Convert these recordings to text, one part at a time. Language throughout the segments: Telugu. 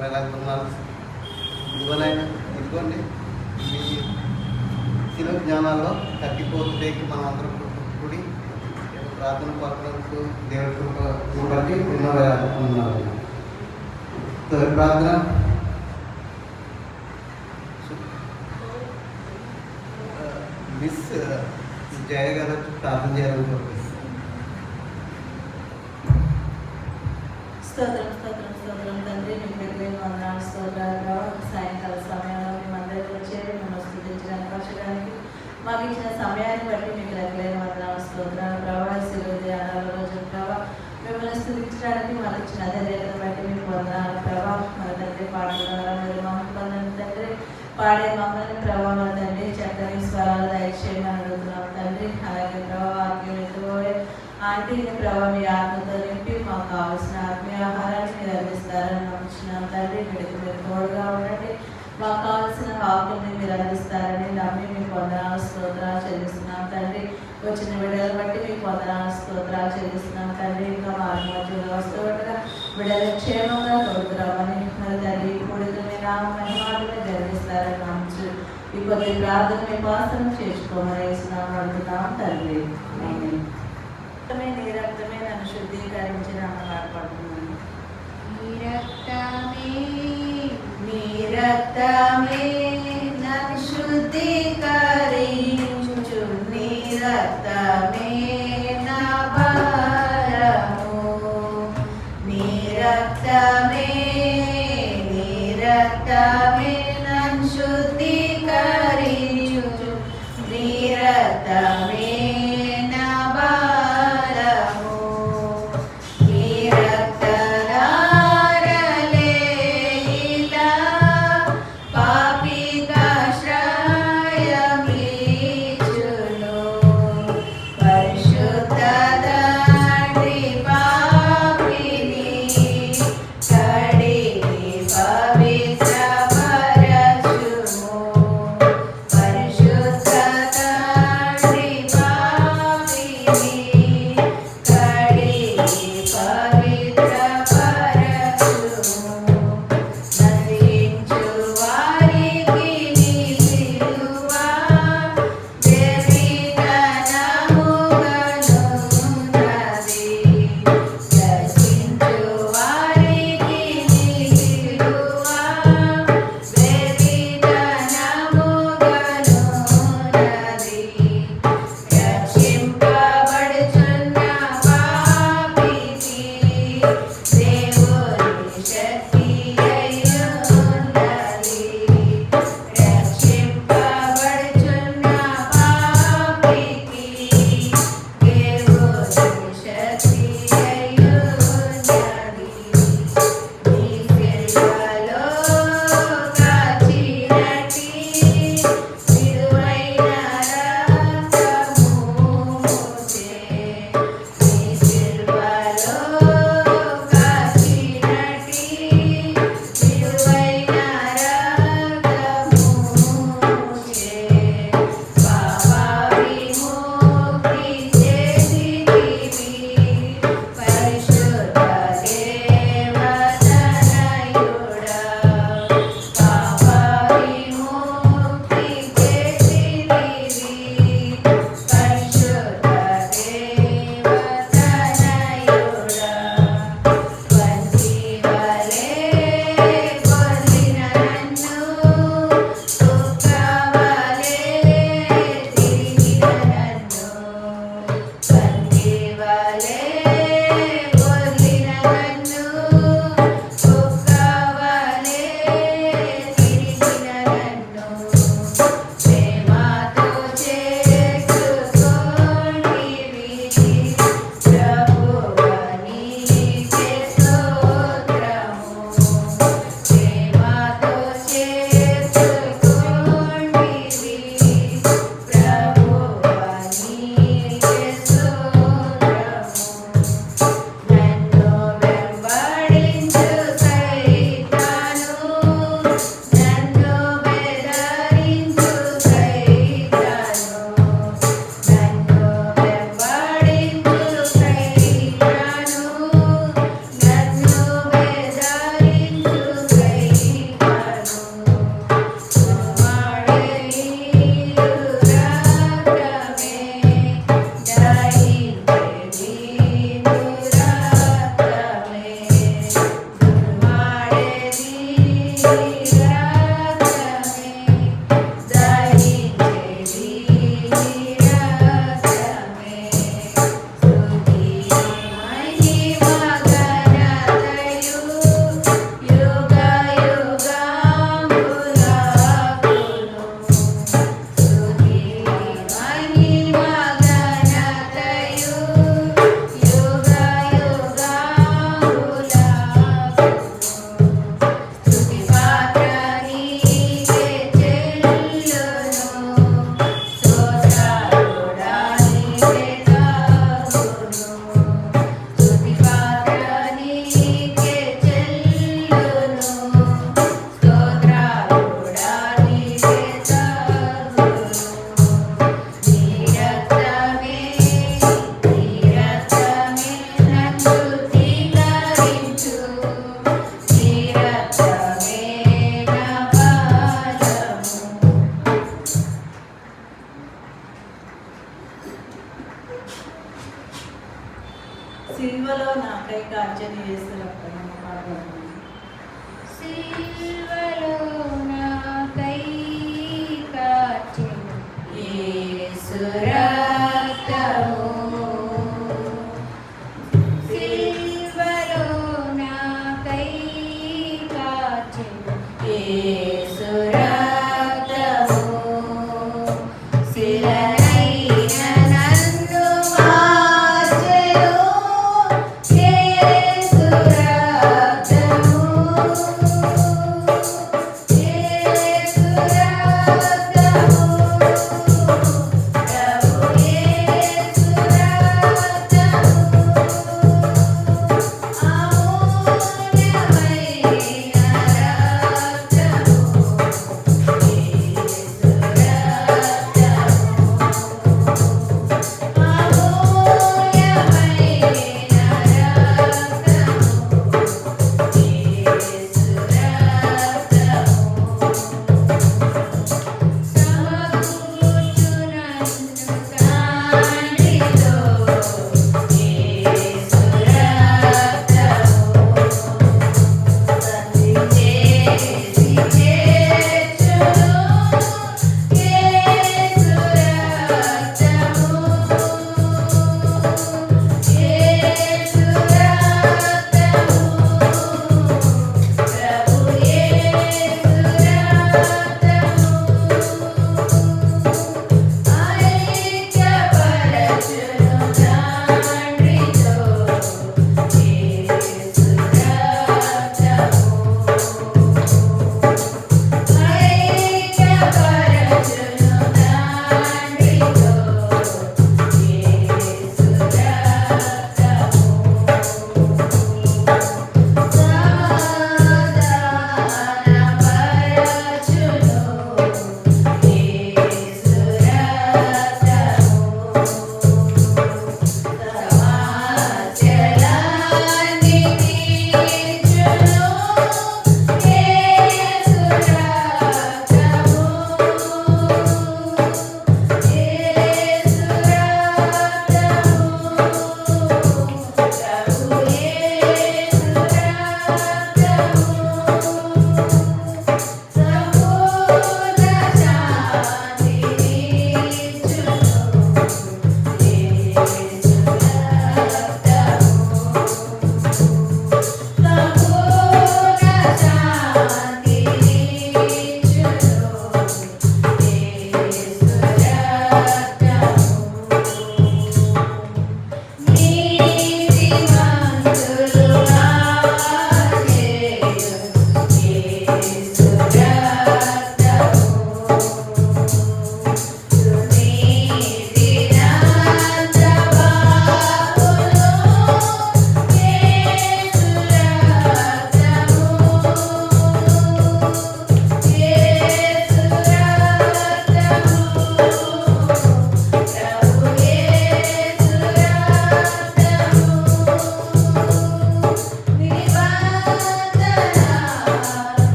నెలకొన్నారు. ఇదిగోనైనా ఇదిగోండి ఈ శిలువ జ్ఞానాల్లో 34th డేకి మనం అందరం కూడి ప్రార్థన పరపడంతో దేవుడి కృప బట్టి ఉన్నారు. ప్రార్థన మిస్ జయ గారు ప్రార్థన చేయాలని కోరుకుంటున్నాను. స్తోత్రం స్తోత్రం స్తోత్రం తండ్రి, మీకు పెట్టలేని వందనాలు స్తోత్రాలు. సాయంకాల సమయంలో మేము అందరికీ వచ్చేది మేము స్థుతించడానికి వచ్చడానికి మాకు ఇచ్చిన సమయాన్ని బట్టి మీకు పెట్టలేని వందనాలు స్తోత్రాలు. ప్రభావ శిలువ ధ్యానాల రోజు ప్రభావ మిమ్మల్ని స్థుతించడానికి మాకు ఇచ్చిన ధైర్యాన్ని బట్టి మీకు వందనాలు ప్రభావ. మన తండ్రి పాటల మీరు మమ్మల్ని పొందండి తండ్రి, పాడే మమ్మల్ని ప్రభావ తండ్రి చక్కని స్వరాలు దయచేయమని అడుగుతున్నాం తండ్రి. అలాగే ప్రభావ ఆత్మీయతోడే ఆంటీని ప్రభావ మీ ఆత్మతో నింపి మాకు కావాల్సిన ఆత్మీయ ఆహారాన్ని మీరు అందిస్తారని నమ్ముచున్నాం తండ్రి. మీరు తోడుగా ఉండండి, మాకు కావాల్సిన ఆకుల్ని మీరు అందిస్తారని నమ్మి మీకు వందనాలు స్తోత్రాలు చెల్లిస్తున్నాం తండ్రి. వచ్చిన బిడ్డలు బట్టి మీకు వందనాలు స్తోత్రాలు చెల్లిస్తున్నాం తండ్రి. ఇంకా మా మధ్యలో వస్తువుగా బిడ్డలు క్షేమంగా తోడుకురామని మరి తండ్రి కూడికి మీ నామని మాటలు జరిగిస్తారని నమ్ముచు ఈ కొద్ది ప్రార్థన మీ కోసం చేసుకోమని వేస్తున్నాం అడుగుతున్నాం తండ్రి. నీ రక్తమే నన్ను శుద్ధీకరించి మాట్లాడుతున్నాను. నీ రక్తమే నన్ను శుద్ధీకరించు, నీ రక్తమే నా భారము, నీ రక్తమే నన్ను శుద్ధీకరించు, నీ రక్తమే Hari యేసు రక్తము శిలనైన నన్ను మార్చెను యేసు రక్తము యేసు రక్తము ప్రభు యేసు రక్తము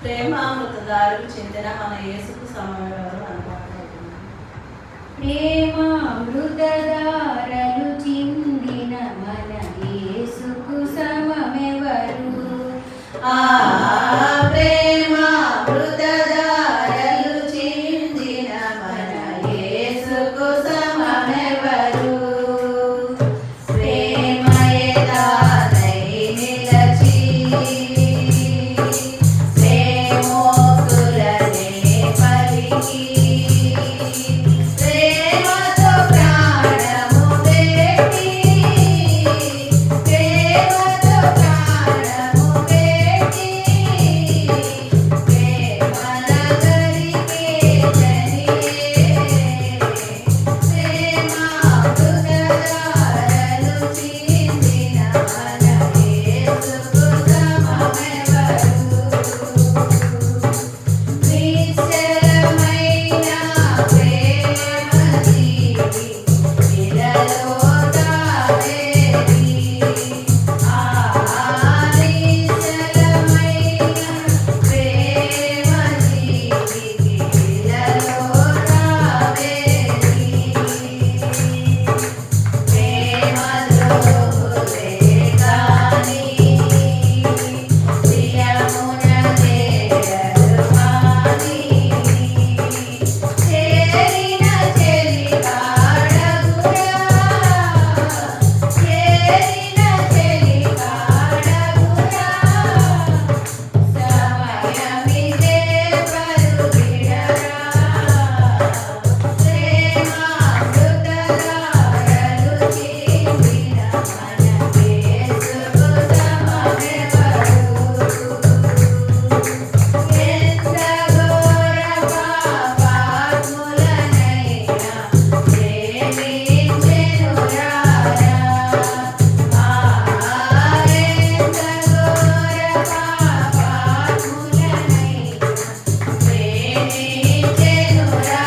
ప్రేమామృతదారులు చెందిన మన యేసుకు సమయవారు అనుకుంటున్నాను. ప్రేమామృతదారలు చిందిన మన యేసుకు సమమెవరు? ప్రేమామృతదారులు చెందిన మన యేసుకు సమమెవరు? ప్రేమయే దానై నిలచి ప్రేమోక్తులనే పలికి ప్రేమతో ప్రాణము పెట్టి ప్రేమతో ప్రాణము పెట్టి ప్రేమనగరికే జనియే ప్రేమామృతదారలు చిందిన మన యేసుకు సమమెవరు? నిశ్చలమైన ప్రేమ జీవి ఇలలో తావేరి నిశ్చలమైన ప్రేమ జీవి ఇలలో తావేరి ప్రేమద్రోహులే కాని ప్రియమున చేరరు మాని చేరిన చెలికాడగురా చేరిన చెలికాడగురా సమయమిదే పరుగిడరా ప్రేమామృతదారలు చిందిన మన యేసుకు సమమెవరు? ఎంత ఘోర పాపాత్ములనైనా ప్రేమించెనురారా ఎంత ఘోర పాపాత్ములనైనా ప్రేమించెనురారా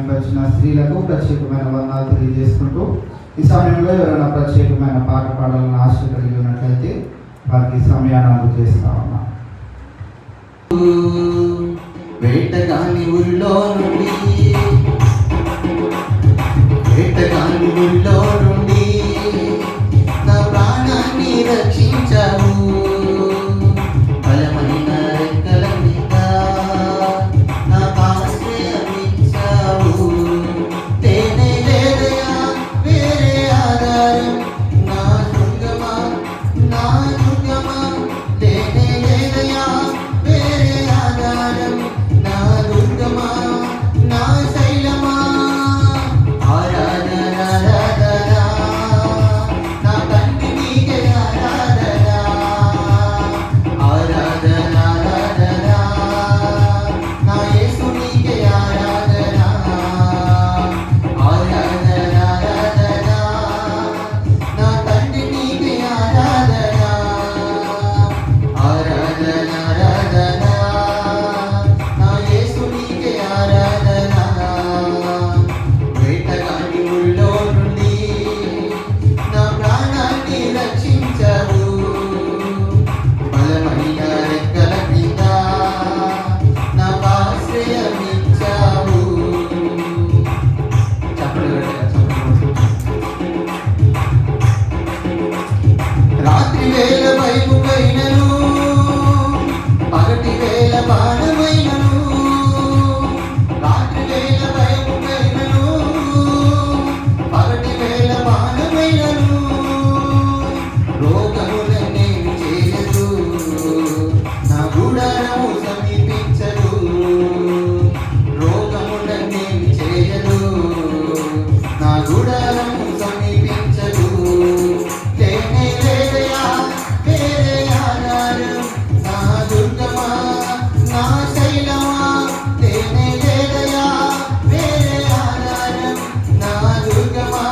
వచ్చిన స్త్రీలకు ప్రత్యేకమైన వందనాలు తెలియజేసుకుంటూ ఈ సమయంలో ఎవరైనా ప్రత్యేకమైన పాట పాడాలని ఆశ కలిగి ఉన్నట్లయితే వారికి సమయాన్ని అందజేస్తా ఉన్నాం. ఊరిలో నుండి వేటగాని ఊరిలో నుండి నా ప్రాణాన్ని రక్షించావు బలమైన రెక్కల మీద నాకు ఆశ్రయమిచ్చావు తేనే లేదయా వేరే ఆధారం నా దుర్గమా తేనే లేదయా వేరే ఆధారం నా దుర్గమా నా శైలమా ఆరాధన నా తండ్రి నీకే ఆరాధన నా యేసు నీకే ఆరాధన నా తండ్రి నీకే ఆరాధన నా యేసు నీకే ఆరాధన వేటగాని ఊళ్ళో నుండి నా ప్రాణాన్ని రక్షించవు బలమైన రెక్కల కింద నాకు ఆశ్రయమిచ్చావు రాత్రి వేళ వైపు పైనను పగటి వేళ బాణమైనను రాత్రి వేళ వైపు పైనను పగటి వేళ బాణమైనను రోగములనేమి చేయదు నా గుడారము సమీపించదు రోగములనేమి చేయదు నా గుడారము సమీపించదు తేనే లేదయా వేరే ఆధారం నా దుర్గమా నా శైలమా తేనే లేదయా వేరే ఆధారం నా దుర్గమా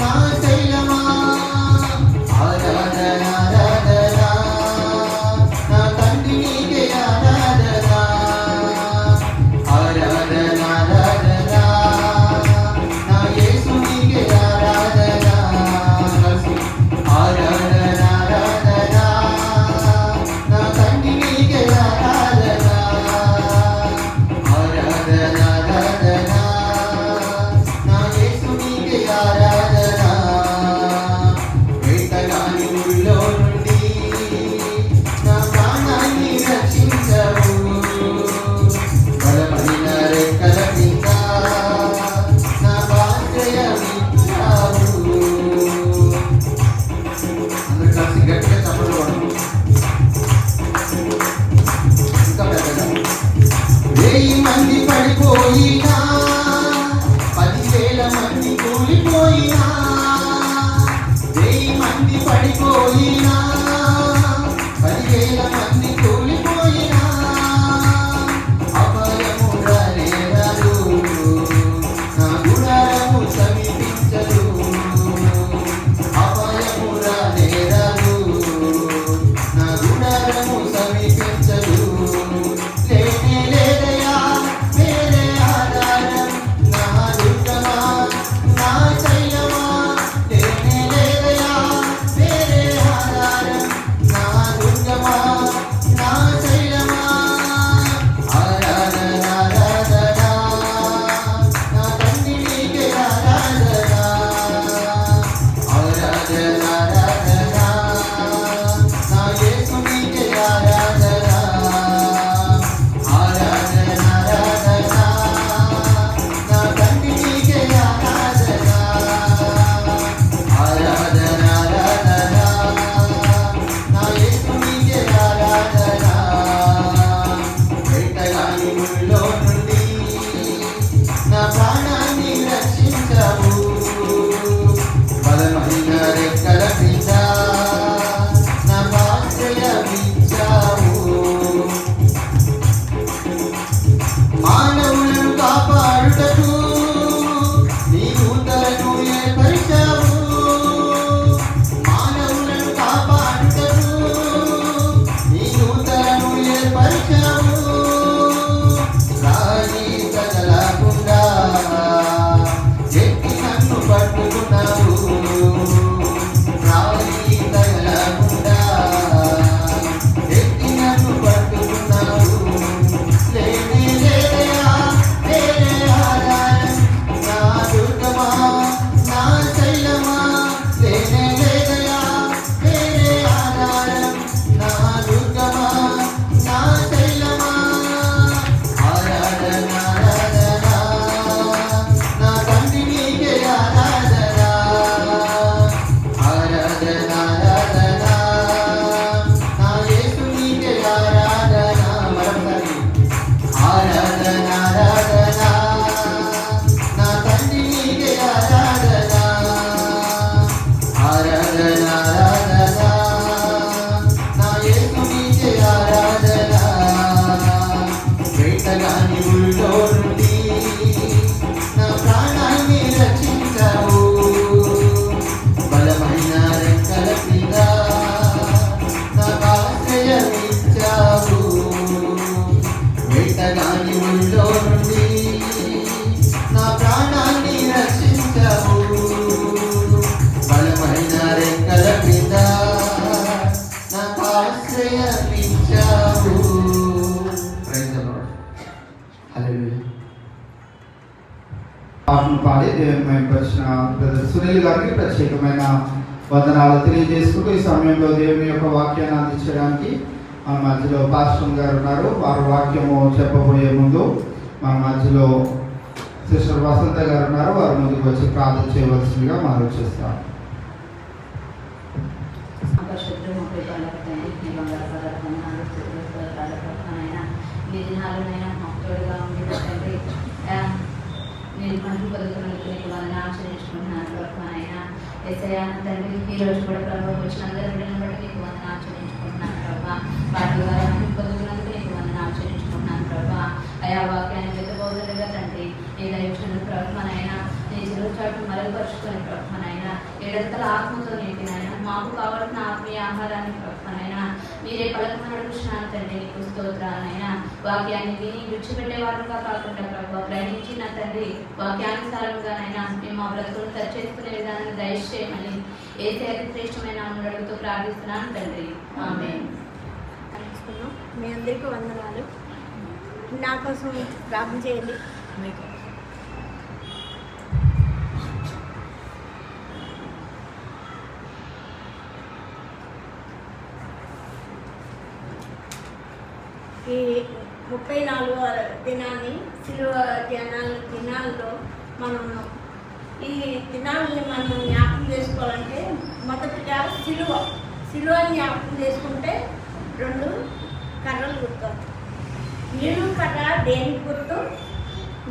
నా శైలమా ఆరాధన నా తండ్రి నీకే ఆరాధన నా యేసు నీకే ఆరాధన నా తండ్రి నీకే ఆరాధన నా యేసు నీకే ఆరాధన వేటగాని ఊళ్ళో నుండి నా ప్రాణాన్ని రక్షించవు బలమైన రెక్కల కింద నాకు ఆశ్రయమిచ్చావు అందరూ కలిసి గట్టిగా చప్పట్లు కొడదాం. ఇంకా పెద్దగా 1000 మంది పడిపోయినా 10,000 మంది కూలిపోయినా 1000 మంది పడిపోయినా 10,000 మంది కూలిపోయినా అపాయముగా నేరాలు నా గుడారము సమీపించదు అపాయముగా నేరాలు వాక్యం వచ్చిన బ్రదర్ సునీల్ గారికి ప్రత్యేకమైన వందనాలు తెలియజేసుకుంటూ ఈ సమయంలో దేవుని యొక్క వాక్యాన్ని అందించడానికి మన మధ్యలో పాస్టర్ గారు ఉన్నారు. వారు వాక్యము చెప్పబోయే ముందు మన మధ్యలో సిస్టర్ వసంత గారు ఉన్నారు. వారు ముందుకు వచ్చి ప్రార్థన చేయవలసిందిగా మనం చేస్తాం. మీరు మంచి పదుకున్నట్టు నీకు వాళ్ళని ఆచరించుకుంటున్నారు ప్రభు ఆయన. ఎస్ఐనా తండ్రి ఈరోజు కూడా ప్రభు వచ్చిన అందరి బిడ్డలను బట్టి నీకు వాళ్ళని ఆచరించుకుంటున్నాను ప్రభా. వాటి ద్వారా మంచి పదుకున్నందుకు నీకు వాళ్ళని ఆచరించుకుంటున్నాను ప్రభా. అయా వాక్యాన్ని వెతబోదులుగా తండ్రి ఏ దైవజనులు ప్రభు నాయన నీ చెరువు చాటు మరుగుపరుచుకొని ప్రభు నాయన ఏడంతల ఆత్మతో నీకు నాయన మాకు కావాల్సిన ఆత్మీయ ఆహారాన్ని ప్రభు నాయన మీరే పలకం నడుపుతున్నాను తండ్రి. నీకు స్తోత్రాలైనా వాక్యాన్ని విని విడిచిపెట్టేవారుగా కాకుండా ప్రభు గ్రహించిన తండ్రి వాక్యానుసారంగానైనా మేము మా బ్రతుకులను టచ్ చేసుకునే విధానాన్ని దయచేయమని ఏసే అతి శ్రేష్టమైన అడుగుతూ ప్రార్థిస్తున్నాను తండ్రి. ఆమేన్. మీ అందరికీ వందనాలు. నా కోసం ప్రార్థన చేయండి. ఈ 34వ దినాన్ని శిలువ దినాల్లో మనం ఉన్నాం. ఈ దినాలని మనం జ్ఞాపకం చేసుకోవాలంటే మొదటిగా శిలువ జ్ఞాపకం చేసుకుంటే 2 కర్రలు గుర్తాం. నిలువు కర్ర దేనికి గుర్తు?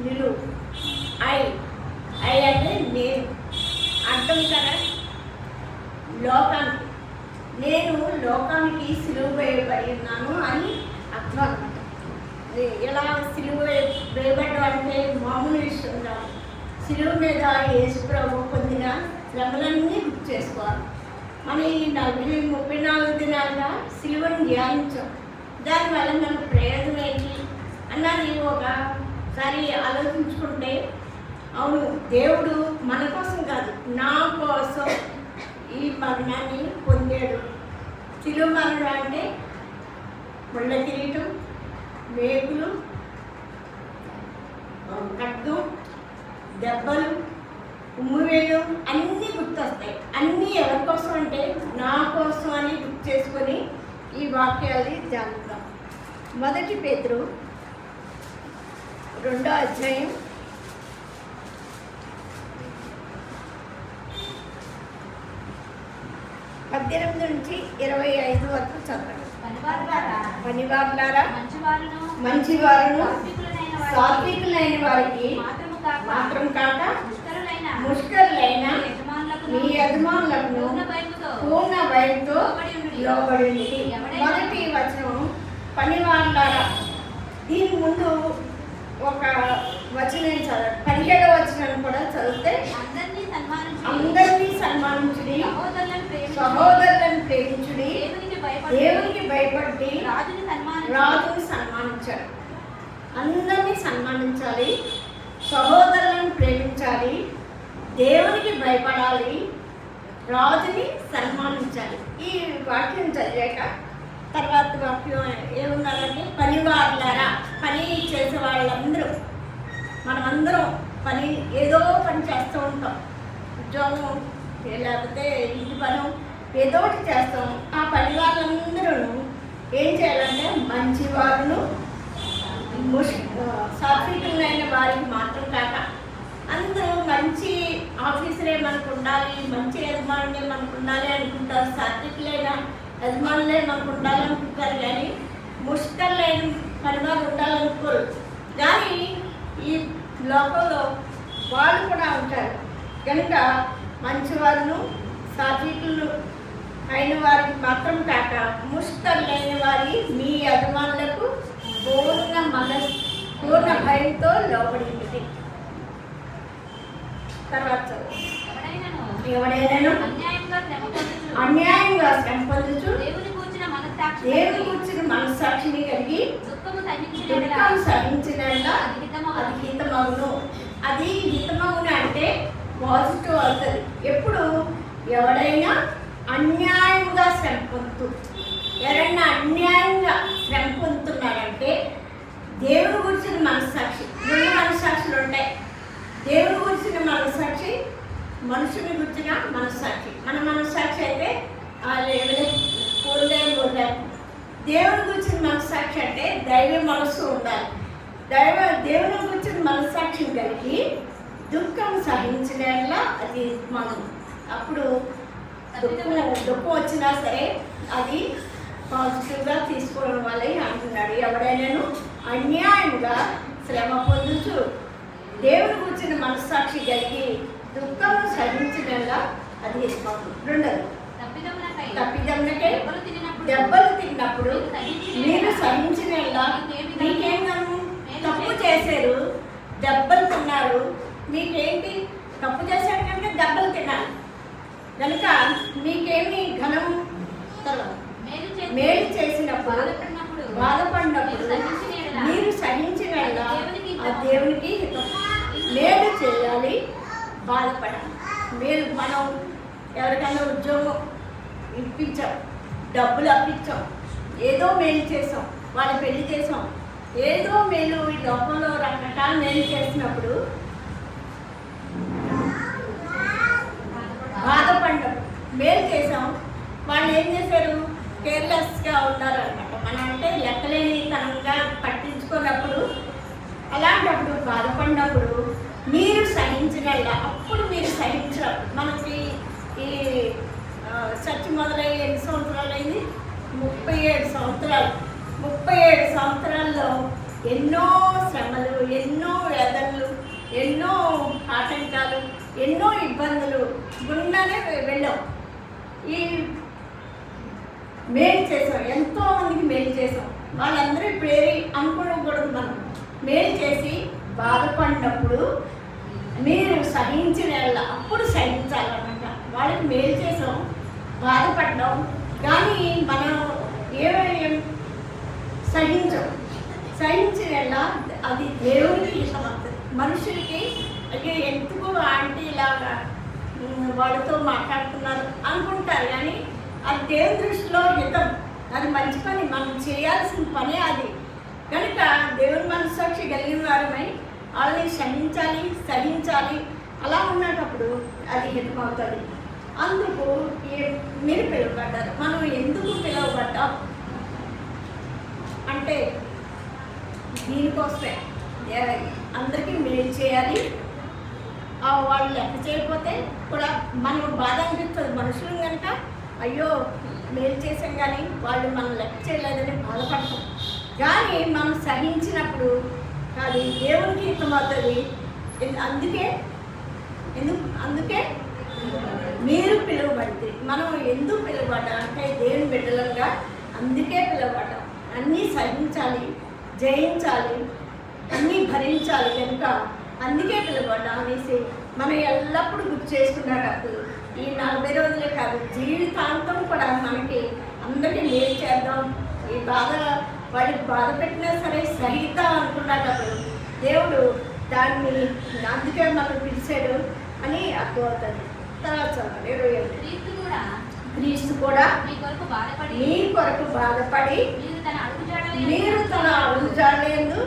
నిలువు. ఐ అంటే నేను. అడ్డం కర్ర లోకానికి. నేను లోకానికి సిలువ వేయబడి ఉన్నాను అని అర్థం అన్నమాట. ఎలా సిలువ వేయబడ్డం అంటే మామూలు విషయం కాదు. సిలువ మీద యేసు ప్రభు పొందిన శ్రమలన్నీ గుర్తు చేసుకోవాలి. మనం ఈ 34 దినాలుగా సిలువను ధ్యానించాం. దానివల్ల మనకు ప్రయోజనం ఏంటి అన్నది ఒకసారి ఆలోచించుకుంటే, అవును దేవుడు మన కోసం కాదు నా కోసం ఈ మరణాన్ని పొందాడు. సిలువ మరణం అంటే ముళ్ళ కిరీటం, మేకులు, కట్టు, దెబ్బలు, ఉమ్మువేలు అన్నీ గుర్తొస్తాయి. అన్నీ ఎవరి కోసం అంటే నా కోసం అని గుర్తు చేసుకొని ఈ వాక్యాలు ధ్యానిద్దాం. 1 పేతురు 2వ అధ్యాయం 18 నుంచి 25 వరకు చదవండి. పనివారులారా, మంచివారును సాత్వికులైన వారికి మాత్రం కాక ముష్కరులైన మీ యజమానులకు పూర్ణ భయంతో లోబడి. మొదటి వచనం పనివారులారా. దీని ముందు ఒక వచనం చదవండి. 17వ వచనం కూడా చదివితే అందరినీ సన్మానించుడి, సహోదరులను ప్రేమించుడి, దేవునికి భయపడి రాజుని సన్మానించాలి. అందరినీ సన్మానించాలి, సహోదరులను ప్రేమించాలి, దేవునికి భయపడాలి, రాజుని సన్మానించాలి. ఈ వాక్యం చదివాక తర్వాత వాక్యం ఏమున్నారంటే పనివారులారా. పని చేసే వాళ్ళందరూ మనమందరం ఏదో పని చేస్తూ ఉంటాం. ఉద్యోగం లేకపోతే ఇంటి పని ఏదో ఒకటి చేస్తాం. ఆ పని వాళ్ళందరూ ఏం చేయాలంటే మంచివారును సాత్వికులైన వారికి మాత్రం కాక, అందరూ మంచి ఆఫీసరే మనకు ఉండాలి, మంచి యజమానులే మనకు ఉండాలి అనుకుంటారు, సాత్వికులైన యజమానులే మనకు ఉండాలనుకుంటారు, కానీ ముష్కరులైన పనివారు ఉండాలనుకోరు. కానీ ఈ లోకంలో వాళ్ళు కూడా ఉంటారు కనుక మంచివారును సాత్వికులు అయిన వారికి మాత్రం కాక ముష్కరులైన వారి మీ యజమానులకు పూర్ణ భయంతో లోబడి ఉంటుంది. తర్వాత ఎవడైనా అన్యాయంగా శ్రమ పొందుచు దేవుని కూర్చిన మనస్సాక్షిని కలిగి దుఃఖం సహించిన అది హితమగును. అది హితమగును అంటే పాజిటివ్ అవుతుంది. ఎప్పుడు ఎవడైనా అన్యాయంగా శ్రమ పొందుతూ, ఎవరైనా అన్యాయంగా శ్రమ పొందుతున్నారంటే దేవుని గురించిన మనస్సాక్షి, 2 మనస్సాక్షులు ఉంటాయి. దేవుని గురించిన మనస్సాక్షి మనుషుని గుర్చిన మనస్సాక్షి. మన మనస్సాక్షి అయితే పూర్లే దేవుని గురించిన మనస్సాక్షి అంటే దైవ మనస్సు ఉండాలి. దేవుని గురించిన మనస్సాక్షిని కలిగి దుఃఖం సహించలేలా అది మనం అప్పుడు దుఃఖం వచ్చినా సరే అది పాజిటివ్గా తీసుకోవడం వల్ల అంటున్నాడు. ఎవడైనాను అన్యాయంగా శ్రమ పొందుచు దేవుని గురించిన మనస్సాక్షి కలిగి దుఃఖం సహించలేలా అది రెండోది తప్పిదమునకై దెబ్బలు తిన్నప్పుడు మీరు సహించినలా మీకేమను తప్పు చేశారు, దెబ్బలు తిన్నారు, మీకేంటి తప్పు చేశారు కనుక దెబ్బలు తిన్నారు కనుక మీకేమి ఘనం మేలు చేసినప్పుడు బాధపడినప్పుడు మీరు సహించిన ఆ దేవునికి హితం. మేలు చేయాలి, బాధపడాలి. మేలు మనం ఎవరికైనా ఉద్యోగం ఇప్పించాం, డబ్బులు అప్పించాం, ఏదో మేలు చేసాం, వాళ్ళు పెళ్లి చేసాం, ఏదో మేలు ఈ లోకంలో రకరకాల మేలు చేసినప్పుడు బాధపడ్డాం. మేలు చేసాం, వాళ్ళు ఏం చేశారు, కేర్లెస్గా ఉన్నారనమాట. మనం అంటే లెక్కలేని తనంగా పట్టించుకున్నప్పుడు అలాంటప్పుడు బాధపడినప్పుడు మీరు సహించగల అప్పుడు మీరు సహించినప్పుడు మనకి ఈ చర్చ మొదలయ్యి ఎన్ని సంవత్సరాలు అయింది? 37 సంవత్సరాలు. 37 సంవత్సరాల్లో ఎన్నో శ్రమలు, ఎన్నో వేదనలు, ఎన్నో ఆటంకాలు, ఎన్నో ఇబ్బందులు గుండానే వెళ్ళాం. ఈ మేలు చేసాం, ఎంతో మందికి మేలు చేసాం. వాళ్ళందరూ ఇప్పుడు ఏది అనుకోకూడదు. మనం మేలు చేసి బాధపడినప్పుడు మీరు సహించిన అప్పుడు సహించాలన్నమాట. వాళ్ళకి మేలు చేసాం, బాధపడ్డాం, కానీ మనం ఏమేం సహించిన అది దేవుడికి ఇష్టమవుతుంది. మనుషులకి అంటే ఎందుకు ఆంటీ ఇలాగా వాళ్ళతో మాట్లాడుతున్నారు అనుకుంటారు, కానీ అది దేవుని దృష్టిలో హితం. అది మంచి పని, మనం చేయాల్సిన పనే అది. కనుక దేవుని మనస్సాక్షి కలిగిన వారమై వాళ్ళని క్షమించాలి, సహించాలి. అలా ఉన్నప్పుడు అది హితమవుతుంది. అందుకు మీరు పిలువబడ్డారు. మనం ఎందుకు పిలువబడ్డాం అంటే దీనికోసమే అందరికీ మేలు చేయాలి. వాళ్ళు లెక్క చేయకపోతే కూడా మనం బాధ అనిపిస్తుంది. మనుషులు కనుక అయ్యో మేలు చేసాం కానీ వాళ్ళు మనం లెక్క చేయలేదని బాధపడతాం. కానీ మనం సహించినప్పుడు అది దేవునికి హితమవుతుంది. అందుకే మీరు పిలువబడితే మనం ఎందుకు పిలువబడ్డాం అంటే దేవుని బిడ్డలుగా అందుకే పిలువబడ్డాం. అన్నీ సహించాలి, జయించాలి, అన్నీ భరించాలి. కనుక అందుకే పిలువబడ్డాం అనేసి మనం ఎల్లప్పుడూ గుర్తు చేసుకునేటప్పుడు ఈ 40 రోజులే కాదు, జీవితాంతం కూడా మనకి అందరికీ మేలు చేద్దాం. ఈ వాడికి బాధ పెట్టినా సరే సహిద్దాం అనుకున్నప్పుడు దేవుడు దాన్ని అందుకే మనం పిలిచాడు అని అర్థమవుతుంది. తర్వాత 27 క్రీస్తు కూడా మీ కొరకు బాధపడి మీరు తన అడుగుజాడేందు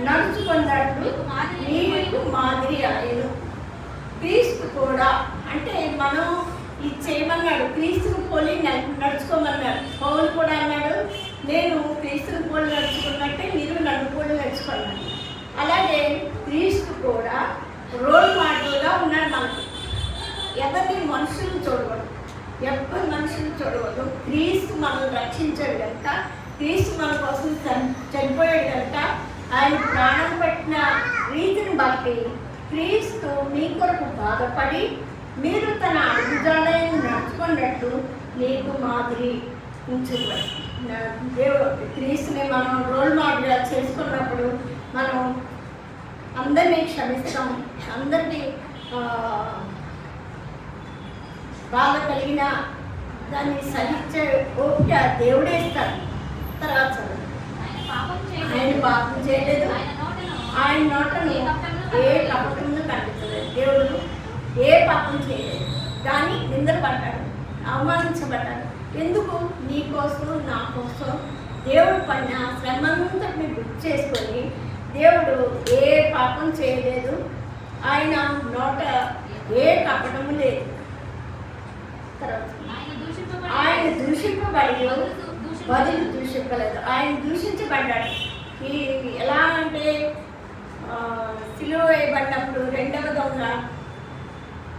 నడుచుకున్నట్లు మీకు మాదిరి ఆయను. క్రీస్తు కూడా అంటే మనం ఇది చేయమన్నాడు, క్రీస్తుని పోలి నడుచుకోమన్నాడు. పౌలు కూడా అన్నాడు, నేను క్రీస్తుని పోలి నడుచుకున్నట్టే మీరు నన్ను పోలి నడుచుకున్నాను. అలాగే క్రీస్తు కూడా రోల్ మోడల్గా ఉన్నాడు మనకు. ఎవరిని మనుషులు చూడకూడదు, ఎవరి మనుషులు చూడకూడదు. క్రీస్తు మనల్ని రక్షించాడు కనుక, క్రీస్తు మన కోసం చనిపోయాడు కనుక, ఆయన ప్రాణం పెట్టిన రీతిని బట్టి క్రీస్తు మీ కొరకు బాధపడి మీరు తన అడుగుజాడలను నడుచుకున్నట్టు మీకు మాదిరి ఉంచుతాడు. దేవుడు క్రీస్తుని మనం రోల్ మోడల్గా చేసుకున్నప్పుడు మనం అందరినీ క్షమిస్తాం. అందరినీ బాధ కలిగిన దాన్ని సహించే ఓపిక దేవుడే ఇస్తాడు. తర్వాత ఆయన పాపం చేయలేదు, ఆయన నోటను ఏ కపటము కనిపించలేదు. దేవుడు ఏ పాపం చేయలేదు, కానీ నిందలు పడ్డాడు, అవమానించబడ్డాడు. ఎందుకు? నీ కోసం, నా కోసం దేవుడు పడిన శ్రమంతటిని గుర్తు చేసుకొని దేవుడు ఏ పాపం చేయలేదు, ఆయన నోట ఏ కపటము లేదు. తర్వాత ఆయన దూషింపబడి బదులు దూషింపలేదు. ఆయన దూషించబడ్డాడు. ఈ ఎలా అంటే సిలువ వేయబడినప్పుడు రెండవ దొంగ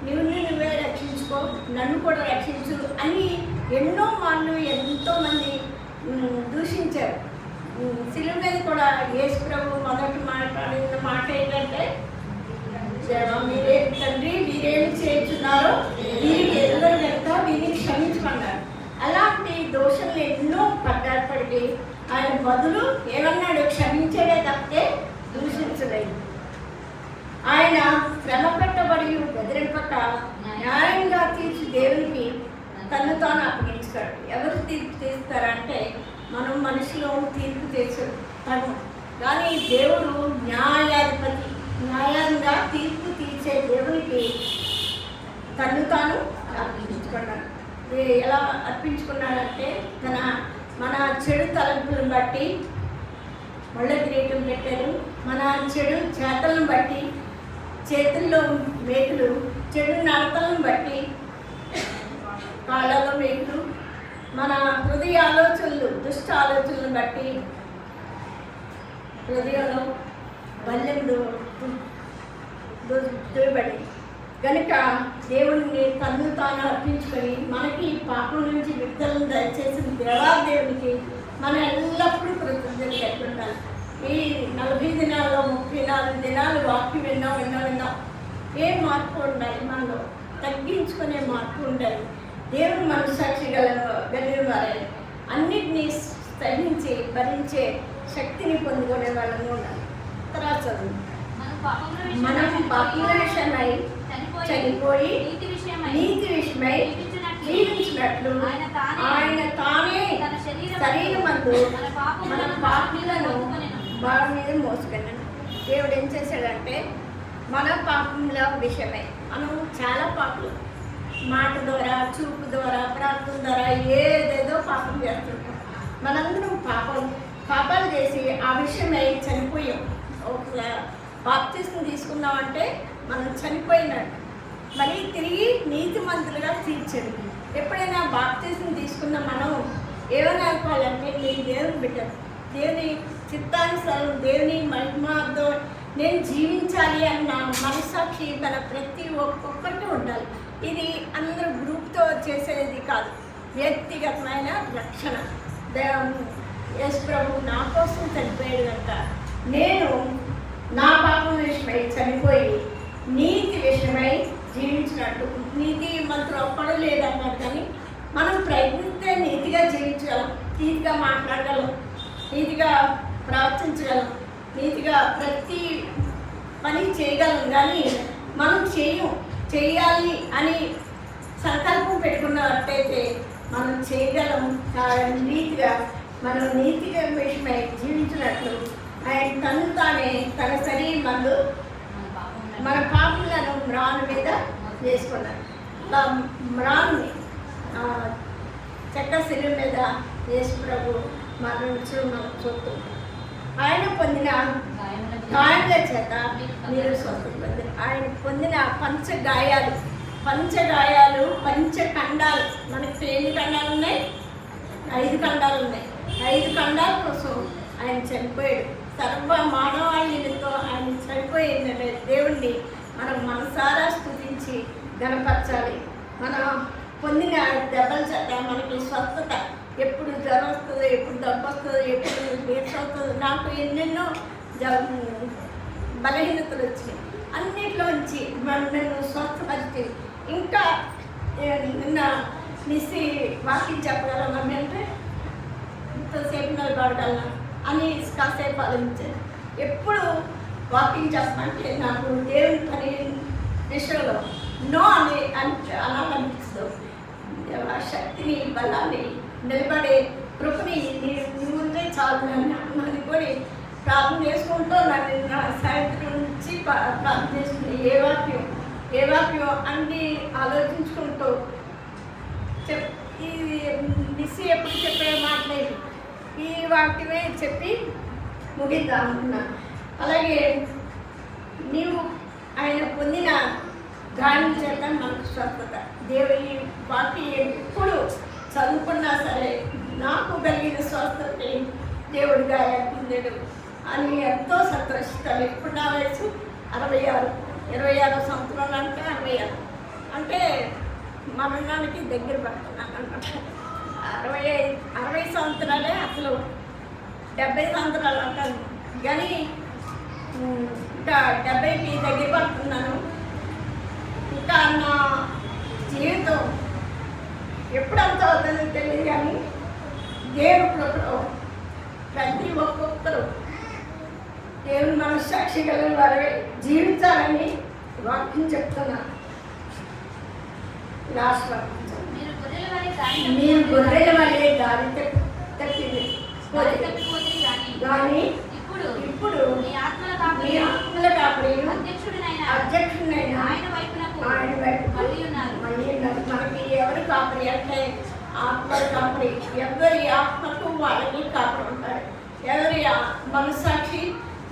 నువ్వే రక్షించుకో, నన్ను కూడా రక్షించు అని ఎన్నో మార్లు ఎంతోమంది దూషించారు. సిలువ మీద కూడా యేసు ప్రభు మొదటి మాట్లాడిన మాట ఏంటంటే, మీరే తండ్రి మీరేమి చేస్తున్నారో వీరికి ఎదురు కనుక వీరిని క్షమించమన్నారు. అలాంటి దోషులు ఎన్నో పడ్డాపడికి ఆయన బదులు ఏమన్నాడు, క్షమించడే తప్పితే దూషించలేదు. ఆయన శ్రమ పెట్టబడి బెదిరింపక న్యాయంగా తీర్చి దేవునికి తను తాను అప్పగించాడు. ఎవరు తీర్పు తీస్తారంటే మనం మనిషిలో తీర్పు తీర్చాడు తను, కానీ దేవుడు న్యాయాధిపతి. న్యాయంగా తీర్పు తీర్చే దేవునికి తను తాను అర్పించుకున్నాడు. ఎలా అర్పించుకున్నాడంటే మన చెడు తలంపులను బట్టి ముళ్ళ కిరీటం పెట్టారు, మన చెడు చేతలను బట్టి చేతుల్లో మేకులు, చెడు నడతలను బట్టి కాళ్ళలో మేకులు, మన హృదయ ఆలోచనలు దుష్ట ఆలోచనలను బట్టి హృదయంలో బల్యములు దుర్బడి కనుక దేవుడిని తను తాను అర్పించుకొని మనకి పాపం నుంచి విడుదలను దయచేసిన దేవాదేవునికి మనం ఎల్లప్పుడూ కృతజ్ఞతలు పెట్టుకుంటాం. ఈ 40 దినాల్లో 34 దినాలు వాక్యం విన్నాం. ఏం మార్పు ఉండాలి మనలో? తగ్గించుకునే మార్పు ఉండాలి. దేవుడు మనసాక్షి కలిగిన వారే అన్నిటినీ సహించి భరించే శక్తిని పొందుకునే వాళ్ళని ఉండాలి. తర్వాత చదువు. మనం పాపముల విషయమై చనిపోయి నీతి విషయమై జీవించినట్లు ఆయన తానే శరీరమందు మన పాపములను వారి మీద మోసుకెళ్ళాను. దేవుడు ఏం చేశాడంటే మన పాపముల విషయమై మనం చాలా పాపలు మాట ద్వారా, చూపు ద్వారా, ప్రార్థన ద్వారా ఏదేదో పాపం చేస్తుంటాం. మనందరం పాపాలు చేసి ఆ విషయమై చనిపోయాం. ఒక బాప్తిస్మం తీసుకున్నామంటే మనం చనిపోయినట్టు. మళ్ళీ తిరిగి నీతిమంతులుగా తీర్చండి. ఎప్పుడైనా బాప్తిస్మం తీసుకున్న మనం ఏమైనా అనుకోవాలంటే నేను దేవుని బిడ్డను, దేవుని చిత్తానుసారం, దేవుని మహిమార్థం నేను జీవించాలి అన్న మనస్సాక్షి మన ప్రతి ఒక్కొక్కరికి ఉండాలి. ఇది అందరూ గ్రూప్తో చేసేది కాదు, వ్యక్తిగతమైన రక్షణ. యేసు ప్రభు నా కోసం చనిపోయాడు కనుక నేను నా పాపం విషయమై చనిపోయి నీతి విషయమై జీవించినట్టు. నీతి మంత్రం ఒక్కడూ లేదన్నారు, కానీ మనం ప్రయత్నిస్తే నీతిగా జీవించగలం, నీతిగా మాట్లాడగలం, నీతిగా ప్రవర్తించగలం, నీతిగా ప్రతి పని చేయగలం. కానీ మనం చేయాలి అని సంకల్పం పెట్టుకున్నట్టయితే మనం చేయగలం. నీతిగా మనం నీతిగా విషయమై జీవించినట్లు ఆయన తను తానే తన శరీరమందు మన పాపములను మ్రాను మీద వేసుకున్నాడు. మ్రాన్ని చెక్క శిలువ మీద యేసు ప్రభు మరణించు మనం చూస్తాం. ఆయన పొందిన గాయాల చేత మీరు స్వస్థత పొందారు. ఆయన పొందిన పంచగాయాలు, పంచఖండాలు. మనకి ఎన్ని ఖండాలు ఉన్నాయి? 5 ఖండాలు ఉన్నాయి. 5 ఖండాల కోసం ఆయన చనిపోయాడు. సర్వ మానవాళితో ఆయన చనిపోయిందంటే దేవుణ్ణి మనం మనసారా స్తుతించి గణపరచాలి. మనం పొందిన దెబ్బల చేత మనకి స్వస్థత. ఎప్పుడు జ్వరం వస్తుందో, ఎప్పుడు దెబ్బ వస్తుందో, ఎప్పుడు నీరసం అవుతుందో, నాకు ఎన్నెన్నో బలహీనతలు వచ్చినాయి. అన్నిట్లోంచి నన్ను స్వస్థపరిచి ఇంకా నిన్న నిసి వాకింగ్ చెప్పగలం మమ్మీ అంటే ఇంతసేపు నిలబడగలను అని కాసేపు ఆలోచించాను. ఎప్పుడు వాకింగ్ చెప్పమంటే నాకు దేవుని పని విషయంలో నో అని అనాలనిపిస్తుంది. శక్తిని, బలాన్ని, నిలబడే కృపని ముందే చాలు అని కూడా ప్రార్థన చేసుకుంటూ నన్ను సాయంత్రం నుంచి ప్రార్థన చేసుకుని ఏ వాక్యం అన్నీ ఆలోచించుకుంటూ ఇది మిస్సి ఎప్పుడు చెప్పే మాట్లాడి ఈ వాక్యమే చెప్పి ముగిద్దాం అనుకున్నా. అలాగే నీవు ఆయన పొందిన గాయం చేత మనకు స్వస్థత. దేవుని వాక్యం ఎప్పుడు చదువుకున్నా సరే నాకు కలిగిన స్వస్థతని దేవుడు గాయం పొందాడు అని ఎంతో సంతోషిస్తాడు. ఇప్పుడు నా వయసు 66, 26వ సంవత్సరాలు అంటే 66 అంటే మరణానికి దగ్గర పడుతున్నాను అనమాట. 60 సంవత్సరాలే అసలు 70 సంవత్సరాలు అంటాను కానీ ఇంకా 70కి దగ్గర పడుతున్నాను. ఇంకా నా జీవితం ఎప్పుడంత అవుతుందో తెలియదు కానీ దేవుడు కృపలో ప్రతి ఒక్కొక్కరు దేవుని మనస్సాక్షి కలిగిన వారే జీవించాలని వాక్యం చెప్తున్నాను. లాస్ట్ వాక్యం మీరు గొర్రెల వలె దారి తప్పింది కానీ ఇప్పుడు మీ ఆత్మల కాపరి అధ్యక్షుడైన ఆయన వైపు మళ్ళీ ఉన్నారు. మనకి ఎవరు కాపరి అంటే ఆత్మల కాపరి. ఎవరి ఆత్మకు వాళ్ళకి కాపరి ఉంటారు. ఎవరి మనస్సాక్షి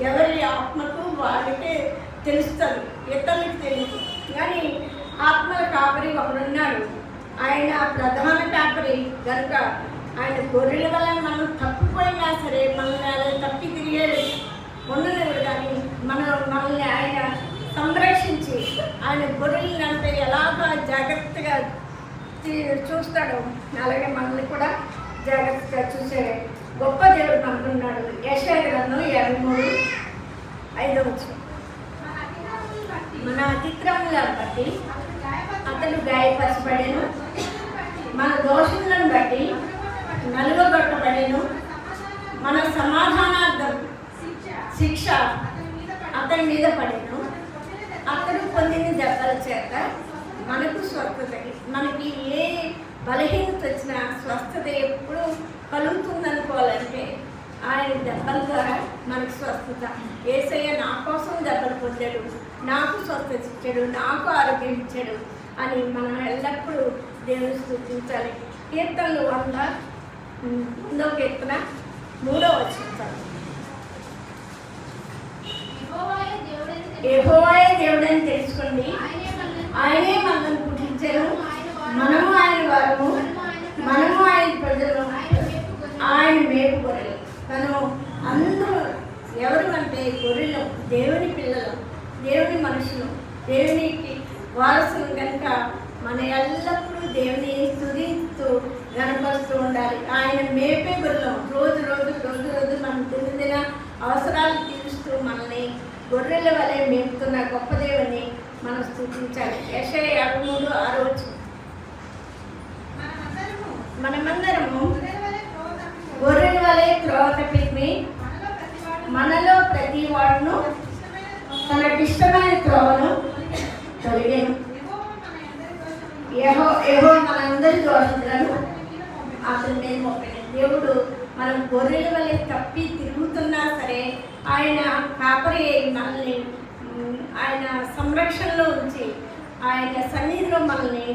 ఎవరి ఆత్మకు వాళ్ళకే తెలుస్తుంది, ఇతరులకు తెలియదు. కానీ ఆత్మల కాపరి ఒకడున్నాడు. ఆయన ప్రధాన కాపరి కనుక ఆయన గొర్రెల వల్ల మనం తప్పిపోయినా సరే మనల్ని తప్పి తిరిగేది ఉండలేడు. కానీ మనల్ని ఆయన సంరక్షించి ఆయన గొర్రెలను అంటే ఎలాగా జాగ్రత్తగా చూస్తాడో అలాగే మనల్ని కూడా జాగ్రత్తగా చూసే గొప్ప దేవుడు మనకున్నాడు. యెషయా గ్రంథం 23:5 మన అతిక్రమలను బట్టి అతను గాయపరచబడెను, మన దోషములను బట్టి నలుగగొట్టబడెను, మన సమాధానార్థం శిక్ష అతని మీద పడెను, అతడు పొందిన దెబ్బల చేత మనకు స్వస్థత. మనకి ఏ బలహీనత వచ్చినా స్వస్థత ఎప్పుడు కలుగుతుందనుకోవాలంటే ఆయన దెబ్బల ద్వారా మనకు స్వస్థత. యేసయ్య నా కోసం దెబ్బలు పొందాడు, నాకు స్వస్థత ఇచ్చాడు, నాకు ఆరోగ్యం ఇచ్చాడు అని మనం ఎల్లప్పుడూ దేవుని స్తుతించాలి. కీర్తనలు 100 కీర్తన 3వ వచనం. యెహోవాయే దేవుడని తెలుసుకోండి, ఆయనే మనల్ని పుట్టించారు, మనము ఆయన వారము, మనము ఆయన ప్రజలు, ఆయన మేపు గొర్రెలు. మనం అందరూ ఎవరు అంటే గొర్రెలు, దేవుని పిల్లలు, దేవుని మనుషులు, దేవునికి వారసులు కనుక మన ఎల్లప్పుడూ దేవుని స్తుతిస్తూ గణపరుస్తూ ఉండాలి. ఆయన మేపే గొర్రెలు రోజు మనం దిన అవసరాలు తీరుస్తూ మనల్ని గొర్రెల వలె మేపుతున్న గొప్ప దేవుని మనం స్తుతించాలి. యెషయా 53:6 మనమందరము గొర్రెల వలె త్రోవ తప్పి మనలో ప్రతి వాడును తనకిష్టమైన త్రోవను తొలగెను. యెహోవా మనందరి దోషములను అతని మీద మోపెను. దేవుడు మనం గొర్రెల వలె తప్పి తిరుగుతున్నా సరే ఆయన కాపరి మనల్ని ఆయన సంరక్షణలో ఉంచి ఆయన సన్నిధిలో మనల్ని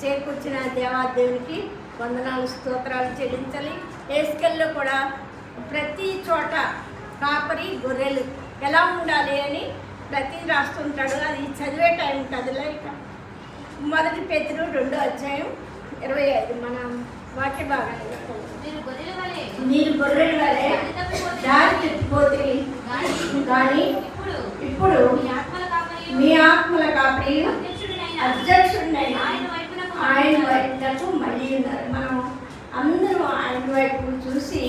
చేకూర్చిన దేవాదేవునికి వందనాలు స్తోత్రాలు చెల్లించాలి. ఎస్కెల్లో కూడా ప్రతి చోట కాపరి గొర్రెలు ఎలా ఉండాలి అని ప్రతి రాస్తుంటాడు. అది చదివే టైం కదలే. ఇక 1 పేతురు 2:25 మన వాక్య భాగాన్ని మీరు గొర్రెల వలె దారి తప్పిపోతే కానీ ఇప్పుడు మీ ఆత్మల కాపరి అధ్యక్షుడినైన ఆయన వైపునకు మళ్ళీ ఉన్నారు. మనం అందరూ ఆయన వైపు చూసి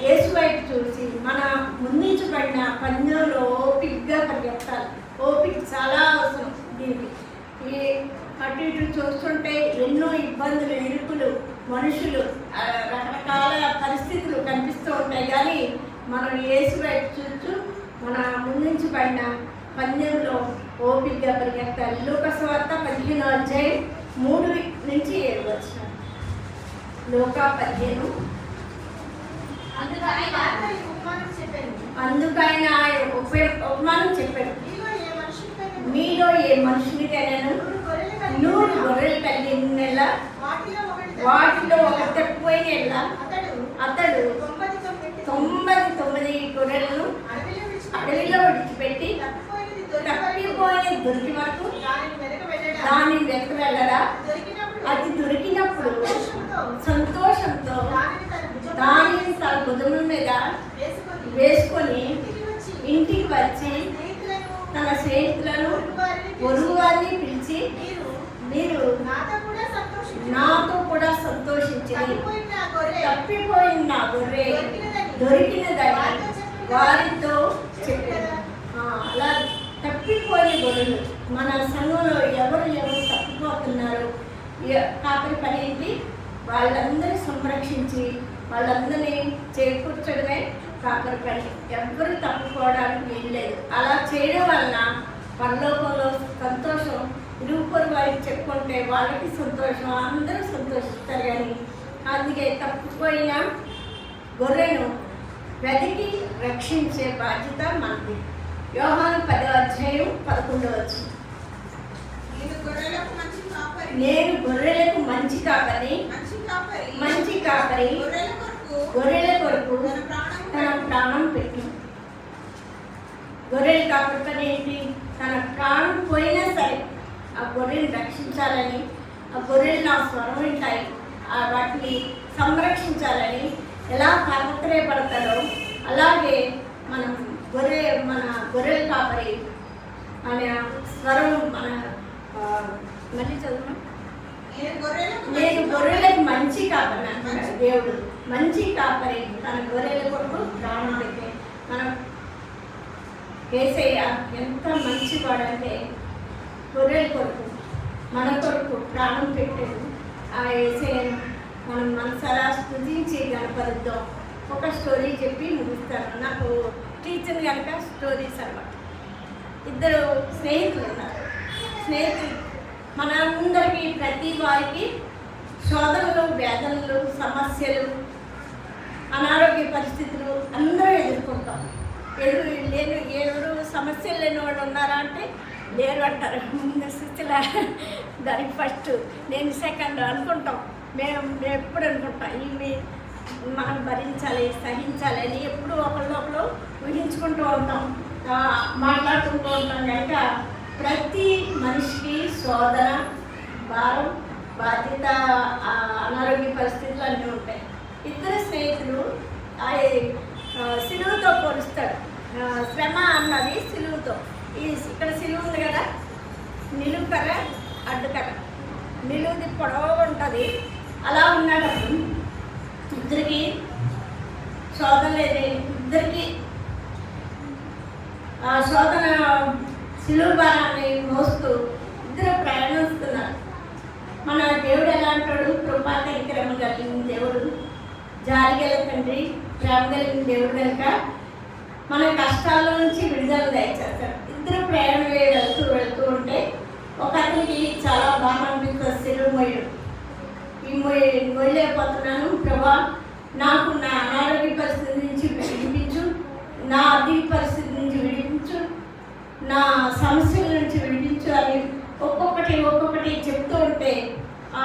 యేసు వైపు చూసి మన ముందుంచబడిన పందెంలో ఓపికగా పరిగెత్తాలి. ఓపిక చాలా అవసరం దీనికి. ఈ అటు ఇటు చూస్తుంటే ఎన్నో ఇబ్బందులు, ఇరుకులు, మనుషులు, రకరకాల పరిస్థితులు కనిపిస్తూ ఉంటాయి. కానీ మనం యేసు వైపు చూస్తూ మన ముందుంచబడిన పందెంలో ఓపికగా పరిగెత్తాలి. లూకా సువార్త 15:3-7 లూకా 15. అందుకైన ఉపమానం చెప్పాడు, మీలో ఏ మనుషునికైనా 100 గొర్రెలు కలిగిన వాటిలో ఒక తప్పిపోయిన అతడు 99 గొర్రెలను అడవిలో విడిచిపెట్టి దొరికి వరకు దాని దాని వెనక వెళ్ళడా వెనక వెళ్ళడా దొరికినప్పుడు అది దొరికినప్పుడు సంతోషంతో సంతోషంతో దానిని దానిని తన భుజముల మీద వేసుకొని వేసుకొని వచ్చి ఇంటికి వచ్చి స్నేహితులను తన స్నేహితులను పొరుగువారిని పొరుగు వారిని పిలిచి మీరు నాతో కూడా సంతోషించింది తప్పిపోయిన నా గొర్రె దొరికినదని వారితో చెప్పారు. అలా తప్పిపోయిన గొర్రెలు మన సంఘంలో ఎవరు తప్పిపోతున్నారు కాపరి పని ఏంటి? వాళ్ళందరినీ సంరక్షించి వాళ్ళందరినీ చేకూర్చడమే కాపరి పని. ఎవరు తప్పుకోవడానికి వీల్లేదు. అలా చేయడం వలన పరలోకంలో సంతోషం ఇరువురు వారికి చెప్పుకుంటే వాళ్ళకి సంతోషం, అందరూ సంతోషిస్తారు. కానీ అందుకే తప్పిపోయిన గొర్రెను వెతికి రక్షించే బాధ్యత మనది. యోహాను 10:11 నేను గొర్రెలకు మంచి కాపరి గొర్రెల కొరకు తన ప్రాణం పెట్టు. గొర్రెల కాపరి పని ఏంటి? తన ప్రాణం పోయినా సరే ఆ గొర్రెని రక్షించాలని, ఆ గొర్రెలు నా స్వరం వింటాయి, వాటిని సంరక్షించాలని ఎలా తాపత్రయపడతాడో అలాగే మన గొర్రెల కాపరి మన స్వరం మళ్ళీ చదువు. నేను గొర్రెలకు మంచి కాపరి అంటున్నాడు దేవుడు. మంచి కాపరి తన గొర్రెల కొరకు ప్రాణం పెట్టే మనం యేసయ్య ఎంత మంచివాడంటే గొర్రెల కొరకు మన కొరకు ప్రాణం పెట్టాడు. ఆ యేసయ్యను మనం మనసారా స్తుతించి గణపరుద్దాం. ఒక స్టోరీ చెప్పి ముగిస్తాను. నాకు టీచర్ కనుక స్టోరీస్ అన్నమాట. ఇద్దరు స్నేహితులు ఉన్నారు. మనందరికీ ప్రతి వారికి శోధనలు, వేదనలు, సమస్యలు, అనారోగ్య పరిస్థితులు అందరూ ఎదుర్కొంటాం. ఎవరు సమస్యలు లేని వాళ్ళు ఉన్నారా అంటే లేరు అంటారు. ముందు స్థితిలో దానికి ఫస్ట్, నేను సెకండ్ అనుకుంటాం. మేము ఎప్పుడు అనుకుంటాం ఇవి మనం భరించాలి, సహించాలి అని ఎప్పుడు ఒకళ్ళు ఊహించుకుంటూ ఉంటాం, మాట్లాడుకుంటూ ఉంటాం. కనుక ప్రతి మనిషికి శోధన, భారం, బాధ్యత, అనారోగ్య పరిస్థితులు అన్నీ ఉంటాయి. ఇద్దరు స్నేహితులు సిలువుతో పోలుస్తాడు. శ్రమ అన్నది సిలువుతో. ఇక్కడ సిలువు ఉంది కదా, నిలువు కర్ర, అడ్డుకర్ర. నిలువుది పొడవు ఉంటుంది. అలా ఉన్నప్పుడు ఇద్దరికి శోధన లేదు. ఇద్దరికి ఆ శోధన సిలువు భారాన్ని మోస్తూ ఇద్దరు ప్రయాణిస్తున్నారు. మన దేవుడు ఎలా అంటాడు? కృపా కనికరము కలిగిన దేవుడు, జాలి గల తండ్రి, ప్రేమ కలిగిన దేవుడు కనుక మన కష్టాల నుంచి విడుదల దయచేస్తాడు. ఇద్దరు ప్రయాణం వెళ్తూ ఉంటే ఒక అతనికి చాలా బాగా అనిపిస్తుంది సిలువు మొయ్యడు. ఈ మొయ్యలేకపోతున్నాను ప్రభా, నాకు నా అనారోగ్య పరిస్థితి నుంచి విడిపించు, నా ఆర్థిక పరిస్థితి నుంచి విడిపించు, నా సమస్యల నుంచి విడిపించు అని ఒక్కొక్కటి చెప్తూ ఉంటే ఆ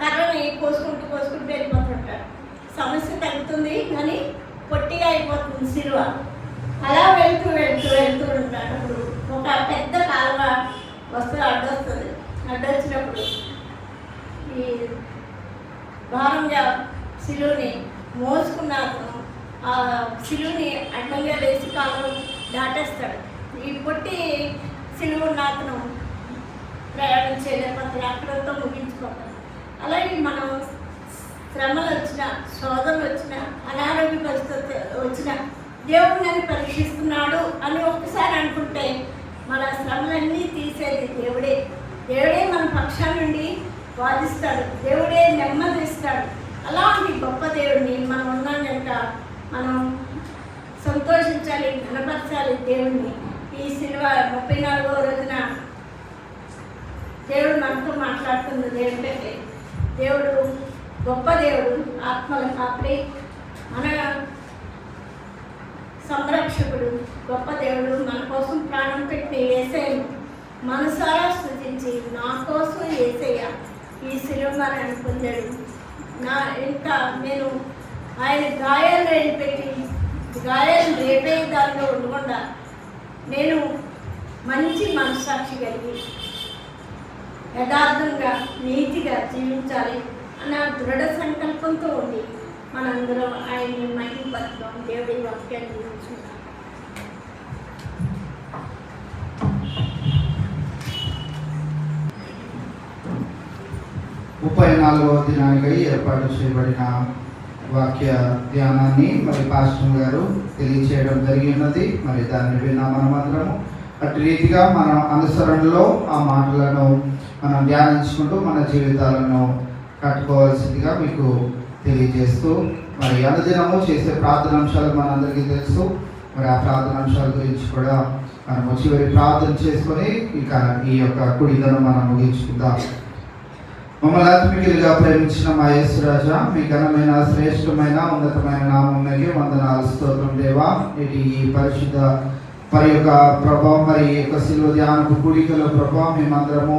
కర్రని కోసుకుంటూ వెళ్ళిపోతుంటాడు. సమస్య తగ్గుతుంది కానీ పొట్టిగా అయిపోతుంది సిలువ. అలా వెళ్తూ ఉంటాడు. అప్పుడు ఒక పెద్ద కాలువ అడ్డొస్తుంది. అడ్డొచ్చినప్పుడు ఈ భారంగా సిలువుని మోసుకున్న అతను ఆ సిలువుని అడ్డంగా వేసి కాలువ దాటేస్తాడు. ఈ పొట్టి సిలువు ఉన్న అతను ప్రయాణం చేయలేకపోతే అక్కడంతో ముగించుకుంటాడు. అలాగే మనం శ్రమలు వచ్చిన, శోధనలు వచ్చిన, అనారోగ్య పరిస్థితి వచ్చిన దేవుడు నన్ను పరీక్షిస్తున్నాడు అని ఒక్కసారి అనుకుంటే మన శ్రమలన్నీ తీసేది దేవుడే. దేవుడే మన పక్షాల నుండి వాదిస్తాడు. దేవుడే నెమ్మది ఇస్తాడు. అలాంటి గొప్ప దేవుడిని మనం ఉన్నాం కనుక మనం సంతోషించాలి, ఘనపరచాలి దేవుడిని. ఈ సిలువ 34వ రోజున దేవుడు మనతో మాట్లాడుతున్నది ఏంటంటే దేవుడు గొప్ప దేవుడు, ఆత్మల కాపరి, మన సంరక్షకుడు, గొప్ప దేవుడు. మన కోసం ప్రాణం పెట్టి యేసయ్యను మనసారా స్తుతించి నా కోసం యేసయ్య ఈ సిలువ మరణాన్ని పొందాడు. ఇంకా నేను ఆయన గాయాలు రేపే దానిలో ఉండకుండా నేను మంచి మనస్సాక్షి కలిగి యథార్థంగా నీతిగా జీవించాలి అన్న దృఢ సంకల్పంతో ఉండి మనందరం ఆయన్ని మహిమపరుద్దాం. దేవుడి వాక్యాన్ని గురించుకుందాం. ముప్పై 34వ దినానికై ఏర్పాటు చేయబడిన వాక్య ధ్యానాన్ని మరి పాస్టర్ గారు తెలియచేయడం జరిగి ఉన్నది. మరి దాన్ని విన్నా మనమందరము అటు రీతిగా మన అనుసరణలో ఆ మాటలను మనం ధ్యానించుకుంటూ మన జీవితాలను కట్టుకోవాల్సిందిగా మీకు తెలియజేస్తూ మరి అనుదినము చేసే ప్రార్థనాంశాలు మనందరికీ తెలుసు. మరి ఆ ప్రార్థనాంశాల గురించి కూడా మనము చివరి ప్రార్థన చేసుకొని ఇక ఈ యొక్క కుడిదను మనం ముగించుకుందాం. మమ్మల్ని ఆత్మికులుగా ప్రేమించిన మా యేసు రాజా, మీ ఘనమైన శ్రేష్టమైన ఉన్నతమైన నామమునకి వందనాలు స్తోత్రం దేవా. ఇది ఈ పరిశుద్ధ మరి యొక్క ప్రభావం మరి యొక్క శిలువ ధ్యానపు కూడికలో ప్రభావం మేమందరము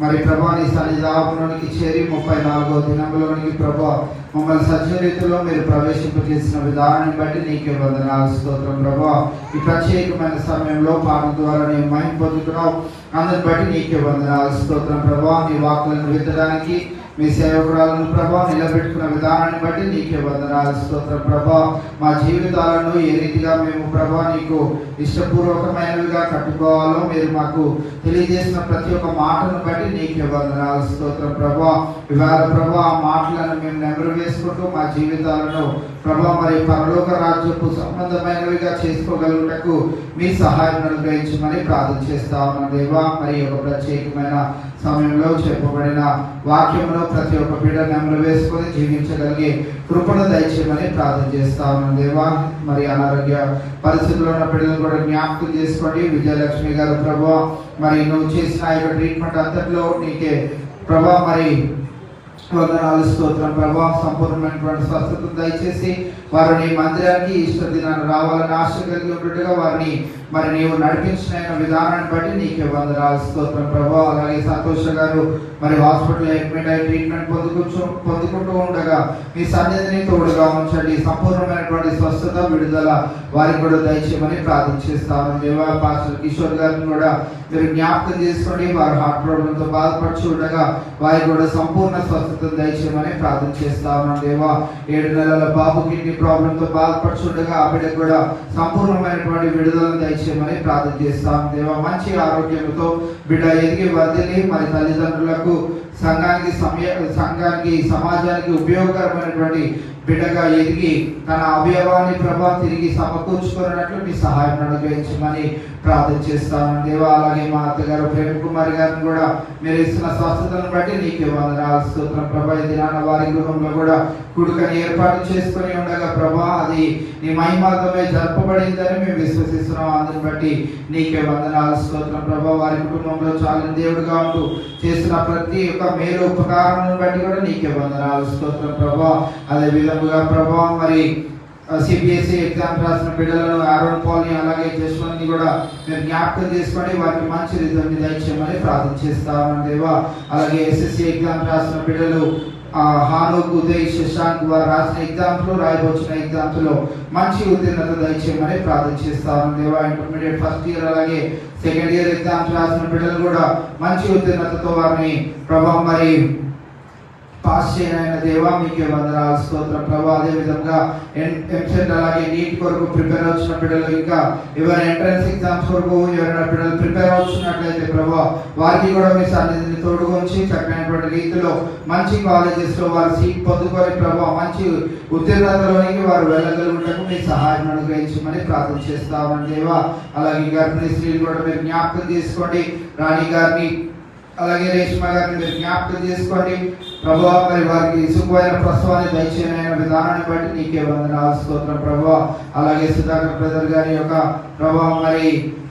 మరి ప్రభాని సన్నిధానంలోనికి చేరి 34వ దినంలోనికి ప్రభా మమ్మల్ని సజ్జరీతిలో మీరు ప్రవేశింపజేసిన విధానాన్ని బట్టి నీకే వందనాలు స్తోత్రం ప్రభా. ఈ ప్రత్యేకమైన సమయంలో పాఠం ద్వారా నేను మహిమ పొందుతున్నావు, అందరిని బట్టి నీకే వందనాలు స్తోత్రం ప్రభా. నీ వాక్కులను విత్తడానికి మీ సేవకురాలను ప్రభా నిలబెట్టుకున్న విధానాన్ని బట్టి నీకే వందనాలు స్తోత్రం ప్రభా. మా జీవితాలను ఏ రీతిగా మేము ప్రభా నీకు ఇష్టపూర్వకమైనవిగా కట్టుకోవాలో మీరు మాకు తెలియజేసిన ప్రతి ఒక్క మాటను బట్టి నీకే వందనాలు స్తోత్రం ప్రభా. ఇవాళ ప్రభా ఆ మాటలను మేము నెమరు వేసుకుంటూ మా జీవితాలను ప్రభా మరి పరలోక రాజ్యపు సంబంధమైనవిగా చేసుకోగలుగుటకు మీ సహాయం అనుగ్రహించమని ప్రార్థన చేస్తా ఉన్నాం దేవా. మరి ఒక ప్రత్యేకమైన సమయంలో చెప్పబడిన వాక్యంలో ప్రతి ఒక్క బిడ్డ నెమరు వేసుకొని జీవించగలిగే కృపను దయచేయమని ప్రార్థన చేస్తా ఉన్నాం దేవా. మరి అనారోగ్య పరిస్థితుల్లో ఉన్న బిడ్డలను కూడా జ్ఞాపకం చేసుకోండి. విజయలక్ష్మి గారు ప్రభా మరి నువ్వు చేసిన యొక్క ట్రీట్మెంట్ అంతట్లో నీకే ప్రభా మరి వందనాలు స్తోత్రం ప్రభా. సంపూర్ణమైనటువంటి స్వస్థత దయచేసి వారిని మందిరానికి ఇష్ట దినాన్ని రావాలని ఆశ కలిగి ఉన్నట్టుగా వారిని మరి నీవు నడిపించిన విధానాన్ని బట్టి నీకే వందనాలు స్తోత్రం ప్రభా. అలాగే సంతోష గారు మరి హాస్పిటల్ అడ్మిట్ అయి ట్రీట్మెంట్ పొందుకుంటూ ఉండగా మీ సన్నిధిని తోడుగా ఉంచండి. సంపూర్ణమైనటువంటి స్వస్థత విడుదల వారికి కూడా దయచేయమని ప్రార్థన చేస్తాను దేవా. పాస్టర్ కిషోర్ గారిని కూడా మీరు జ్ఞాపకం చేసుకోండి. వారు హార్ట్ ప్రాబ్లంతో బాధపడుచు ఉండగా వారికి కూడా సంపూర్ణ స్వస్థత దయచేయమని ప్రార్థన చేస్తా ఉన్నాం దేవా. 7 నెలల బాబు కిడ్నీ ప్రాబ్లంతో బాధపడుచుండగా ఆ బిడ్డకు కూడా సంపూర్ణమైనటువంటి విడుదలను దయచేయమని ప్రార్థన చేస్తాం దేవా. మంచి ఆరోగ్యంతో బిడ్డ ఎదిగి వర్ధిల్లి మరి తల్లిదండ్రులకు సంఘానికి సమాజానికి ఉపయోగకరమైనటువంటి బిడ్డగా ఎదిగి తన అవయవాన్ని ప్రభా తిరిగి సమకూర్చుకున్నట్లు మీ సహాయం అనుగ్రహించమని ప్రార్థన చేస్తాను దేవా. అలాగే మా అత్తగారు ప్రేమ కుమారి గారిని కూడా మీరు ఇస్తున్న స్వస్థతను బట్టి నీకే వందనాలు స్తోత్రం ప్రభా. ఈ దినాన వారి గృహంలో కూడా కుడుకని ఏర్పాటు చేసుకుని ఉండగా ప్రభా అది నీ మహిమార్థమే జరపబడిందని మేము విశ్వసిస్తున్నాం. అందుని బట్టి నీకే వందనాలు స్తోత్రం ప్రభా. వారి కుటుంబంలో చాలా దేవుడుగా ఉంటూ చేసిన ప్రతి ఒక్క మేలు ఉపకారాలను బట్టి కూడా నీకే వందనాలు స్తోత్రం ప్రభా. అదే విధముగా ప్రభా మరి సిబిఎస్ఈ ఎగ్జామ్ రాసిన బిడ్డలను ఆరోన్ పాల్ని అలాగే జస్వంత్ని కూడా మీరు జ్ఞాపకం చేసుకొని వారికి మంచి రిజల్ట్ దయచేయమని ప్రార్థన చేస్తామని దేవా. అలాగే ఎస్ఎస్సి ఎగ్జామ్ రాసిన బిడ్డలు హానుక్ ఉదయ్ శశాంక్ వారు రాసిన ఎగ్జామ్స్లో రాయబోచిన ఎగ్జామ్స్లో మంచి ఉత్తీర్ణత దయచేయమని ప్రార్థన చేస్తామని దేవా. ఇంటర్మీడియట్ ఫస్ట్ ఇయర్ అలాగే సెకండ్ ఇయర్ ఎగ్జామ్స్ రాసిన బిడ్డలు కూడా మంచి ఉత్తీర్ణతతో వారిని ప్రభా మరి పాస్ చేయనైన దేవా మీకే వందనాలు స్తోత్రం ప్రభా. అదే విధంగా ఎంసెట్ అలాగే నీట్ కొరకు ప్రిపేర్ అవుతున్న బిడ్డలు ఇంకా ఎవరైనా ఎంట్రన్స్ ఎగ్జామ్స్ కొరకు ఎవరైనా బిడ్డలు ప్రిపేర్ అవుతున్నట్లయితే ప్రభా వారికి కూడా మీ సన్నిధిని తోడుగా ఉంచి చక్కనైనటువంటి రీతిలో మంచి కాలేజెస్లో వారు సీట్ పొందుకొని ప్రభా మంచి ఉత్తీర్ణతలోనికి వారు వెళ్ళగలుగుటకు మీ సహాయం అనుగ్రహించమని ప్రార్థన చేస్తామని దేవా. అలాగే గర్భిణీ స్త్రీలు కూడా మీరు జ్ఞాపకం చేసుకోండి. రాణి గారిని అలాగే రేష్మ గారిని మీరు జ్ఞాపకం చేసుకోండి ప్రభా. మరి వారికి సుఖమైన ప్రసవాన్ని దయచేయనైన విధానాన్ని బట్టి నీకే వందనాలు స్తోత్రం ప్రభా. అలాగే సుధాకర్ బ్రదర్ గారి యొక్క ప్రభా మరి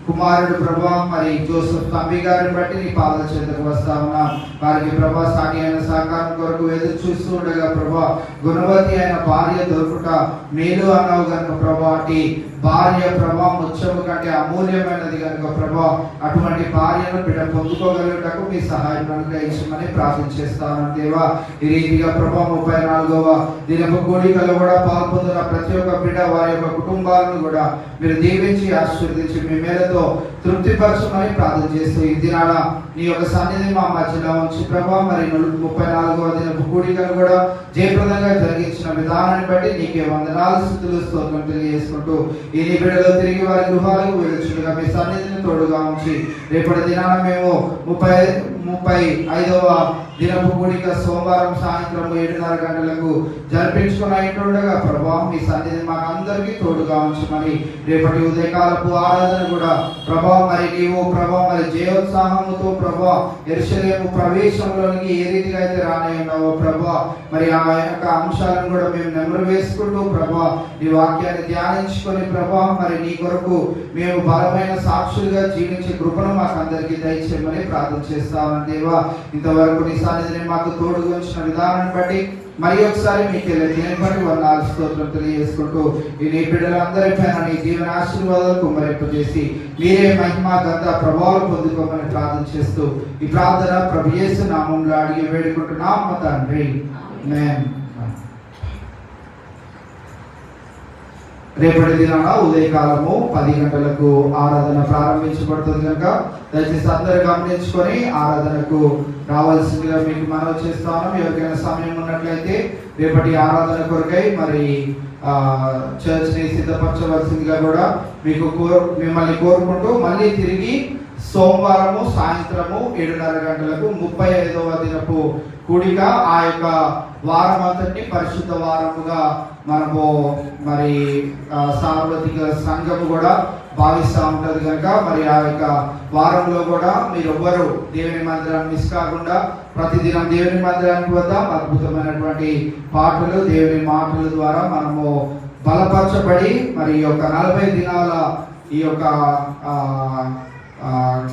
కుమారుడు ప్రభా మరి జోసెఫ్ తంబి గారిని బట్టి నీ పాదాల చెంతకు వస్తా ఉన్నాం. వారికి ప్రభా సాటి అయిన సహకారం కొరకు ఎదురు చూస్తూ ఉండగా ప్రభా గుణవతి అయిన భార్య దొరుకుట మేలు అన్నావు కనుక ప్రభా అటు భార్య ప్రభా ముత్యము కంటే అమూల్యమైనది కనుక ప్రభా అటువంటి భార్యను బిడ్డ పొందుకోగలుగుటకు మీ సహాయం అనుగ్రహించమని ప్రార్థన చేస్తాను దేవా. ఈ రీతిగా ప్రభా 34వ దినపు కోడికలో కూడా పాల్పొందిన ప్రతి ఒక్క బిడ్డ వారి యొక్క కుటుంబాలను కూడా మీరు దీవించి ఆశీర్వదించి మీ మేలతో దీవెనతో తృప్తిపరచమని ప్రార్థన చేస్తూ ఈ దినాన నీ యొక్క సన్నిధి మా మధ్యలో ఉంచి ప్రభా మరి 34వ దినపు కూడికను కూడా జయప్రదంగా జరిగించిన విధానాన్ని బట్టి నీకే వందనాలు స్తుతులు స్తోత్రం తెలియజేసుకుంటూ ఈ నీ బిడ్డలు తిరిగి వారి గృహాలకు వెళ్ళుచుండగా మీ సన్నిధిని తోడుగా ఉంచి రేపటి దినాన మేము 35వ దినపు కూడిక సోమవారం సాయంత్రం 7:30 గంటలకు జరిపించుకున్నట్టుండగా ప్రభా మీ సన్నిధి మాకు అందరికీ తోడుగా ఉంచమని రేపటి ఉదయకాలపు ఆరాధన కూడా ప్రభా మరి నీవు ప్రభా మరి జయోత్సాహముతో ప్రభా యెరూషలేము ప్రవేశంలోనికి ఏ రీతిగా అయితే రానే ఉన్నావో ప్రభా మరి ఆ యొక్క అంశాలను కూడా మేము నెమరు వేసుకుంటూ ప్రభా నీ వాక్యాన్ని ధ్యానించుకొని ప్రభా మరి నీ కొరకు మేము బలమైన సాక్షులుగా జీవించే కృపను మాకు అందరికీ దయచేయమని ప్రార్థన చేస్తామని దేవా ఇంతవరకు నీ సన్నిధిని మాకు తోడుగా ఉంచిన విధానాన్ని బట్టి మరి ఒకసారి మీకు బట్టి వందనాలు స్తోత్రం తెలియజేసుకుంటూ ఈ నీ బిడ్డలందరి పైన నీ దీవెన ఆశీర్వాదాలు కుమ్మరింపజేసి మీరే మహిమ గంధ ప్రభావం పొందుకోమని ప్రార్థన చేస్తూ ఈ ప్రార్థన ప్రభు యేసు నామములో అడిగి వేడుకుంటున్నాం మా తండ్రి ఆమేన్. రేపటి దినాన ఉదయకాలము 10 గంటలకు ఆరాధన ప్రారంభించబడుతుంది కనుక దయచేసి అందరూ గమనించుకొని ఆరాధనకు రావాల్సిందిగా మీకు మనవి చేస్తాను. ఎవరికైనా సమయం ఉన్నట్లయితే రేపటి ఆరాధన కొరకై మరి చర్చ్ని సిద్ధపరచవలసిందిగా కూడా మిమ్మల్ని కోరుకుంటూ మళ్ళీ తిరిగి సోమవారము సాయంత్రము 7:30 గంటలకు 35వ దినపు కూడిక ఆ యొక్క వారం అంతటిని పరిశుద్ధ వారముగా మనము మరి సార్వత్రిక సంఘము కూడా భావిస్తూ ఉంటుంది కనుక మరి ఆ యొక్క వారంలో కూడా మీరు ఎవ్వరు దేవుని మందిరాన్ని మిస్ కాకుండా ప్రతిదినం దేవుని మందిరానికి వద్దాం. అద్భుతమైనటువంటి పాటలు దేవుని మాటల ద్వారా మనము బలపరచబడి మరి ఈ యొక్క 40 దినాల ఈ యొక్క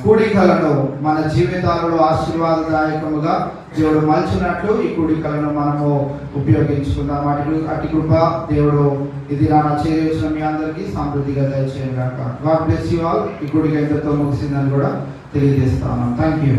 కూడికలను మన జీవితాలలో ఆశీర్వాదదాయకముగా దేవుడు మలుచున్నట్లు ఈ కూడికలను మనము ఉపయోగించుకుందాం. అటు కృప దేవుడు ఇది నా చేసిన మీ అందరికీ సమృద్ధిగా దయచేయను గాక. God bless you all. ఈ కూడిక ఎంతతో ముగిసిందని కూడా తెలియజేస్తాను. Thank you.